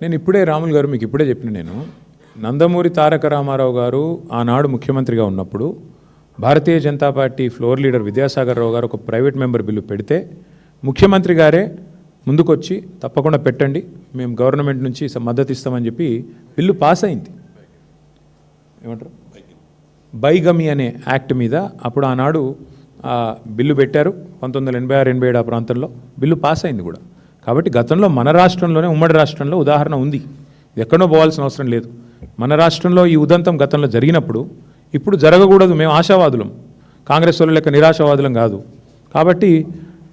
నేను ఇప్పుడే రాములు గారు మీకు ఇప్పుడే చెప్పిన నేను నందమూరి తారక రామారావు గారు ఆనాడు ముఖ్యమంత్రిగా ఉన్నప్పుడు Bharatiya Janata party floor leader Vidyasagar Rao garu ఒక ప్రైవేట్ మెంబర్ బిల్లు పెడితే ముఖ్యమంత్రి గారే ముందుకొచ్చి తప్పకుండా పెట్టండి మేము గవర్నమెంట్ నుంచి మద్దతు ఇస్తామని చెప్పి బిల్లు పాస్ అయింది. ఏమంటారు బైగమి అనే యాక్ట్ మీద అప్పుడు ఆనాడు బిల్లు పెట్టారు 1986-87 ఆ ప్రాంతంలో బిల్లు పాస్ అయింది కూడా. కాబట్టి గతంలో మన రాష్ట్రంలోనే ఉమ్మడి రాష్ట్రంలో ఉదాహరణ ఉంది, ఎక్కడో పోవాల్సిన అవసరం లేదు. మన రాష్ట్రంలో ఈ ఉదంతం గతంలో జరిగినప్పుడు ఇప్పుడు జరగకూడదు. మేము ఆశావాదులం, కాంగ్రెస్ వాళ్ళు లెక్క నిరాశావాదులం కాదు. కాబట్టి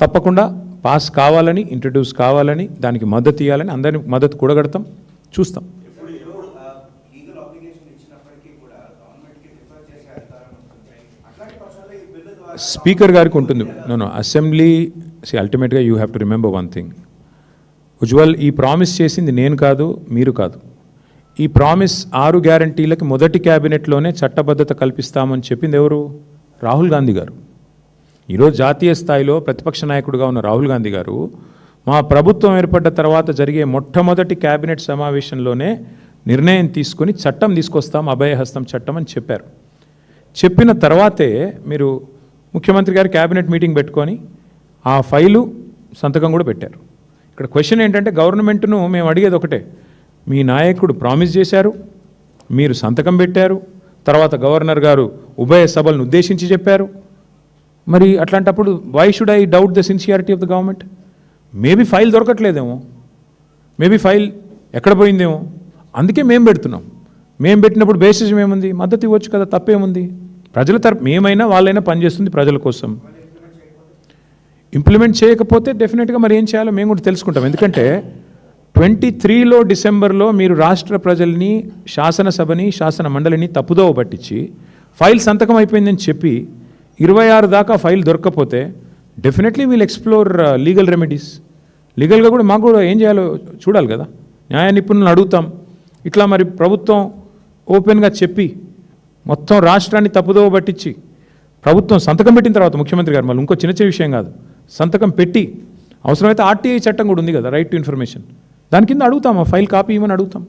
తప్పకుండా పాస్ కావాలని, ఇంట్రడ్యూస్ కావాలని, దానికి మద్దతు ఇవ్వాలని అందరినీ మద్దతు కూడగడతాం, చూస్తాం. స్పీకర్ గారికి ఉంటుంది. నో అసెంబ్లీ అల్టిమేట్గా you have to remember one thing. Ujjwal, ఈ ప్రామిస్ చేసింది నేను కాదు, మీరు కాదు. ఈ ప్రామిస్ 6 గ్యారంటీలకి మొదటి క్యాబినెట్లోనే చట్టబద్ధత కల్పిస్తామని చెప్పింది ఎవరు? రాహుల్ గాంధీ గారు. ఈరోజు జాతీయ స్థాయిలో ప్రతిపక్ష నాయకుడిగా ఉన్న రాహుల్ గాంధీ గారు మా ప్రభుత్వం ఏర్పడ్డ తర్వాత జరిగే మొట్టమొదటి క్యాబినెట్ సమావేశంలోనే నిర్ణయం తీసుకొని చట్టం తీసుకొస్తాం, అభయహస్తం చట్టం అని చెప్పారు. చెప్పిన తర్వాతే మీరు ముఖ్యమంత్రి గారు క్యాబినెట్ మీటింగ్ పెట్టుకొని ఆ ఫైలు సంతకం కూడా పెట్టారు. ఇక్కడ క్వశ్చన్ ఏంటంటే గవర్నమెంట్ను మేము అడిగేది ఒకటే, మీ నాయకుడు ప్రామిస్ చేశారు, మీరు సంతకం పెట్టారు, తర్వాత గవర్నర్ గారు ఉభయ సభలను ఉద్దేశించి చెప్పారు. మరి అట్లాంటప్పుడు why should I doubt the sincerity of the government? Maybe file దొరకట్లేదేమో, మేబీ ఫైల్ ఎక్కడ పోయిందేమో, అందుకే మేము పెడుతున్నాం. మేము పెట్టినప్పుడు బేసిస్ ఏముంది? మద్దతు ఇవ్వచ్చు కదా, తప్పేముంది? ప్రజల తరపు మేమైనా వాళ్ళైనా పనిచేస్తుంది ప్రజల కోసం. ఇంప్లిమెంట్ చేయకపోతే డెఫినెట్గా మరి ఏం చేయాలో మేము కూడా తెలుసుకుంటాం. ఎందుకంటే 23 డిసెంబర్లో మీరు రాష్ట్ర ప్రజల్ని, శాసనసభని, శాసన మండలిని తప్పుదోవ పట్టించి ఫైల్ సంతకం అయిపోయిందని చెప్పి 26 దాకా ఫైల్ దొరకకపోతే definitely wheel explore legal remedies. లీగల్గా కూడా మాకు కూడా ఏం చేయాలో చూడాలి కదా, న్యాయ నిపుణులను అడుగుతాం. ఇట్లా మరి ప్రభుత్వం ఓపెన్గా చెప్పి మొత్తం రాష్ట్రాన్ని తప్పుదోవ పట్టించి ప్రభుత్వం సంతకం పెట్టిన తర్వాత ముఖ్యమంత్రి గారు మళ్ళీ ఇంకో చిన్న విషయం కాదు, సంతకం పెట్టి అవసరమైతే ఆర్టీఐ చట్టం కూడా ఉంది కదా, రైట్ టు ఇన్ఫర్మేషన్, దాని కింద అడుగుతాం, ఆ ఫైల్ కాపీ ఇవ్వమని అడుగుతాం.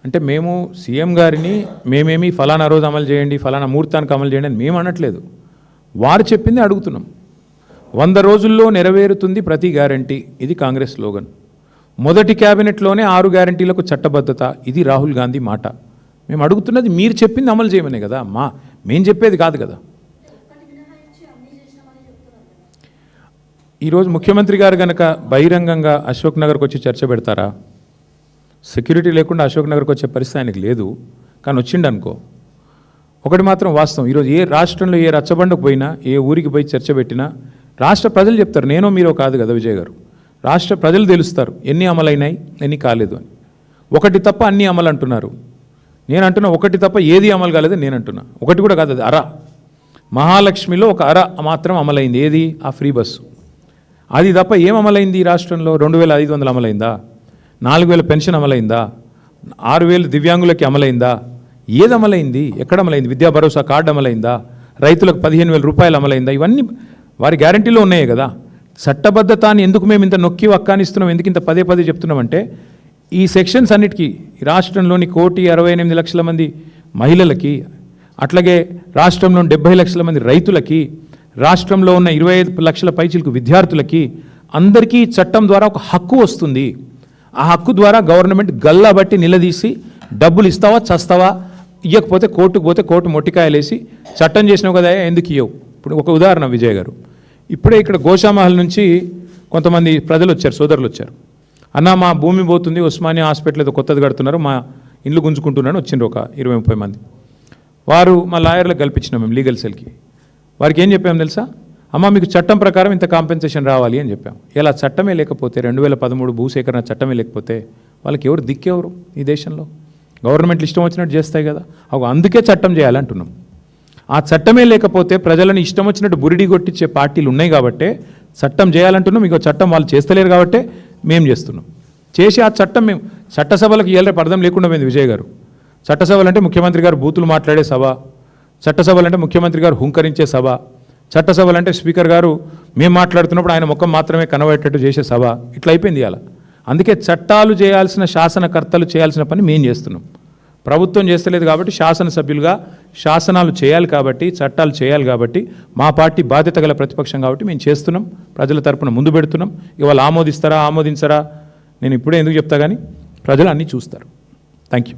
అంటే మేము సీఎం గారిని మేమేమి ఫలానా రోజు అమలు చేయండి, ఫలానా ముహూర్తానికి అమలు చేయండి అని మేము అనట్లేదు, వారు చెప్పింది అడుగుతున్నాం. 100 రోజుల్లో నెరవేరుతుంది ప్రతి గ్యారంటీ, ఇది కాంగ్రెస్ స్లోగన్. మొదటి క్యాబినెట్లోనే 6 గ్యారంటీలకు చట్టబద్ధత, ఇది రాహుల్ గాంధీ మాట. మేము అడుగుతున్నది మీరు చెప్పింది అమలు చేయమనే కదా, మేము చెప్పేది కాదు కదా. ఈరోజు ముఖ్యమంత్రి గారు కనుక బహిరంగంగా అశోక్ నగర్కి వచ్చి చర్చ పెడతారా? సెక్యూరిటీ లేకుండా అశోక్ నగర్కి వచ్చే పరిస్థితి ఆయనకు లేదు, కానీ వచ్చిండనుకో. ఒకటి మాత్రం వాస్తవం, ఈరోజు ఏ రాష్ట్రంలో ఏ రచ్చబండకు పోయినా, ఏ ఊరికి పోయి చర్చ పెట్టినా రాష్ట్ర ప్రజలు చెప్తారు, నేనో మీరో కాదు కదా విజయ్ గారు, రాష్ట్ర ప్రజలు తెలుస్తారు ఎన్ని అమలైనాయి ఎన్ని కాలేదు అని. ఒకటి తప్ప అన్ని అమలు అంటున్నారు, నేను అంటున్నా ఒకటి తప్ప ఏది అమలు కాలేదు నేను అంటున్నా. ఒకటి కూడా కాదు, అది అర. మహాలక్ష్మిలో ఒక అర మాత్రం అమలైంది, ఏది? ఆ ఫ్రీ బస్సు. అది తప్ప ఏం అమలైంది ఈ రాష్ట్రంలో? 2500 అమలైందా? 4000 పెన్షన్ అమలైందా? 6000 దివ్యాంగులకి అమలైందా? ఏది అమలైంది? ఎక్కడ అమలైంది? విద్యా భరోసా కార్డు అమలైందా? రైతులకు 15,000 రూపాయలు అమలైందా? ఇవన్నీ వారి గ్యారంటీలో ఉన్నాయే కదా. చట్టబద్ధతాన్ని ఎందుకు మేము ఇంత నొక్కి వక్కానిస్తున్నాం, ఎందుకు ఇంత పదే చెప్తున్నామంటే ఈ సెక్షన్స్ అన్నిటికీ రాష్ట్రంలోని 1,68,00,000 మంది మహిళలకి, అట్లాగే రాష్ట్రంలోని 70 లక్షల మంది రైతులకి, రాష్ట్రంలో ఉన్న 25 లక్షల పైచిలకు విద్యార్థులకి అందరికీ చట్టం ద్వారా ఒక హక్కు వస్తుంది. ఆ హక్కు ద్వారా గవర్నమెంట్ గల్లా బట్టి నిలదీసి డబ్బులు ఇస్తావా చస్తావా, ఇవ్వకపోతే కోర్టుకు పోతే కోర్టు మొట్టికాయలేసి చట్టం చేసినావు కదా ఎందుకు ఇవ్వవు. ఇప్పుడు ఒక ఉదాహరణ విజయ్ గారు, ఇప్పుడే ఇక్కడ గోషామహల్ నుంచి కొంతమంది ప్రజలు వచ్చారు, సోదరులు వచ్చారు. అన్న మా భూమి పోతుంది, ఉస్మానియా హాస్పిటల్ ఏదో కొత్తది కడుతున్నారు, మా ఇండ్లు గుంజుకుంటున్నాను వచ్చిండ్రు ఒక 20-30 మంది. వారు మా లాయర్లకు కల్పించినాం మేము లీగల్ సెల్కి. వారికి ఏం చెప్పాము తెలుసా? అమ్మ మీకు చట్టం ప్రకారం ఇంత కాంపెన్సేషన్ రావాలి అని చెప్పాం. ఇలా చట్టమే లేకపోతే 2013 భూసేకరణ చట్టమే లేకపోతే వాళ్ళకి ఎవరు దిక్కెవరు ఈ దేశంలో? గవర్నమెంట్లు ఇష్టం వచ్చినట్టు చేస్తాయి కదా. అందుకే చట్టం చేయాలంటున్నాం. ఆ చట్టమే లేకపోతే ప్రజలను ఇష్టం వచ్చినట్టు బురిడి కొట్టించే పార్టీలు ఉన్నాయి కాబట్టే చట్టం చేయాలంటున్నాం. మీకు చట్టం వాళ్ళు చేస్తలేరు కాబట్టే మేము చేస్తున్నాం. చేసి ఆ చట్టం మేము చట్టసభలకు ఇయ్యాలే అర్థం లేకుండా పోయింది విజయ్ గారు. చట్టసభలు అంటే ముఖ్యమంత్రి గారు బూతులు మాట్లాడే సభ, చట్టసభలు అంటే ముఖ్యమంత్రి గారు హుంకరించే సభ, చట్టసభలు అంటే స్పీకర్ గారు మేము మాట్లాడుతున్నప్పుడు ఆయన ముఖం మాత్రమే కనబడేటట్టు చేసే సభ, ఇట్లా అయిపోయింది ఇవాళ. అందుకే చట్టాలు చేయాల్సిన శాసనకర్తలు చేయాల్సిన పని మేము చేస్తున్నాం. ప్రభుత్వం చేస్తలేదు కాబట్టి శాసనసభ్యులుగా శాసనాలు చేయాలి కాబట్టి, చట్టాలు చేయాలి కాబట్టి, మా పార్టీ బాధ్యత గల ప్రతిపక్షం కాబట్టి మేము చేస్తున్నాం, ప్రజల తరపున ముందు పెడుతున్నాం. ఇవాళ ఆమోదిస్తారా ఆమోదించరా నేను ఇప్పుడే ఎందుకు చెప్తా కానీ ప్రజలు అన్నీ చూస్తారు. Thank you.